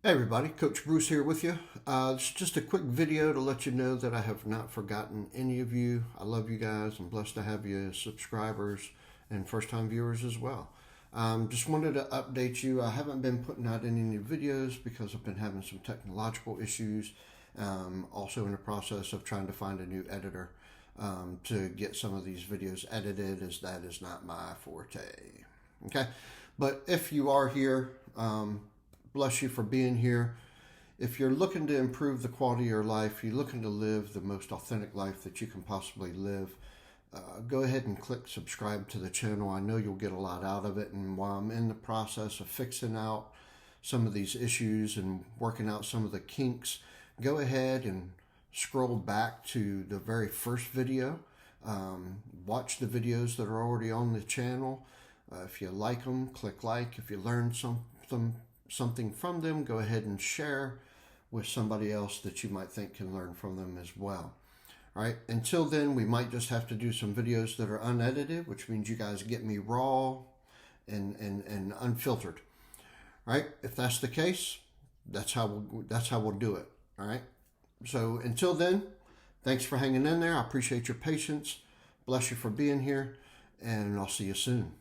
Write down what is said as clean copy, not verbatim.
Hey everybody, Coach Bruce here with you. It's just a quick video to let you know that I have not forgotten any of you. I love you guys. I'm blessed to have you as subscribers and first-time viewers as well. Just wanted to update you. I haven't been putting out any new videos because I've been having some technological issues. Also in the process of trying to find a new editor to get some of these videos edited, as that is not my forte. Okay, but if you are here, bless you for being here. If you're looking to improve the quality of your life, you're looking to live the most authentic life that you can possibly live, go ahead and click subscribe to the channel. I know you'll get a lot out of it. And while I'm in the process of fixing out some of these issues and working out some of the kinks, go ahead and scroll back to the very first video. Watch the videos that are already on the channel. If you like them, click like. If you learn something from them, go ahead and share with somebody else that you might think can learn from them as well. All right, until then, we might just have to do some videos that are unedited, which means you guys get me raw and unfiltered. All right, if that's the case, that's how we'll do it. All right, so until then, thanks for hanging in there. I appreciate your patience. Bless you for being here, and I'll see you soon.